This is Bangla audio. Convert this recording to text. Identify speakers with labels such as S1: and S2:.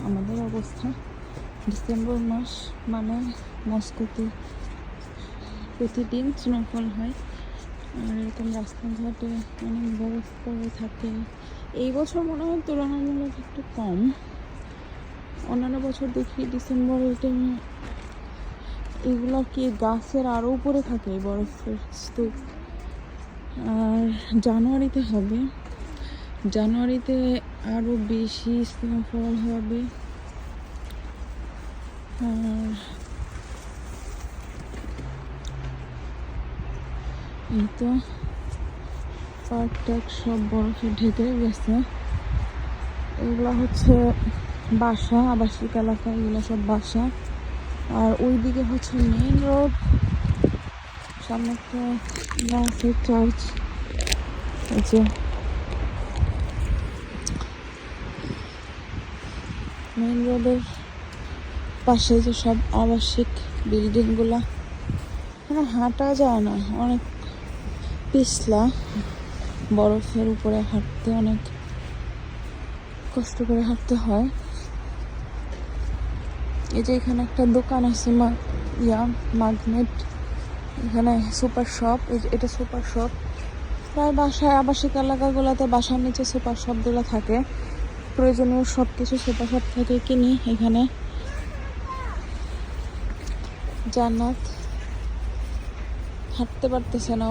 S1: আমাদের অবস্থা ডিসেম্বর মাস মানে মস্কোতে প্রতিদিন স্নোফল হয়, আর এরকম রাস্তাঘাটে অনেক বরফ পড়ে থাকে। এই বছর মনে হয় তুলনামূলক একটু কম। অন্যান্য বছর দেখি ডিসেম্বরের টাইমে এগুলো কি গাছের আরও উপরে থাকে এই বরফের স্তূপ। আর জানুয়ারিতে হবে, জানুয়ারিতে আরও বেশি স্নোফল হবে। আর এই তো পার্কটা সব বরফে ঢেকে গেছে। এগুলো হচ্ছে বাসা, আবাসিক এলাকা, এগুলো সব বাসা। আর ওইদিকে হচ্ছে মেইন রোড, সামনে একটা আছে চার্চ। এই যে মেইন রোডের পাশে যে সব আবাসিক বিল্ডিংগুলা, মানে হাঁটা যায় না, অনেক পিছলা, বরফের উপরে হাঁটতে অনেক কষ্ট করে হাঁটতে হয়। এই যে এখানে একটা দোকান আছে ম্যাগনেট, এখানে সুপার শপ, এটা সুপার শপ। প্রায় বাসায় আবাসিক এলাকাগুলোতে বাসার নিচে সুপার শপগুলো থাকে, প্রয়োজনীয় সব কিছু সুপার শপ থেকে কিনি। এখানে জান্নাত হাঁটতে পারতেছে না।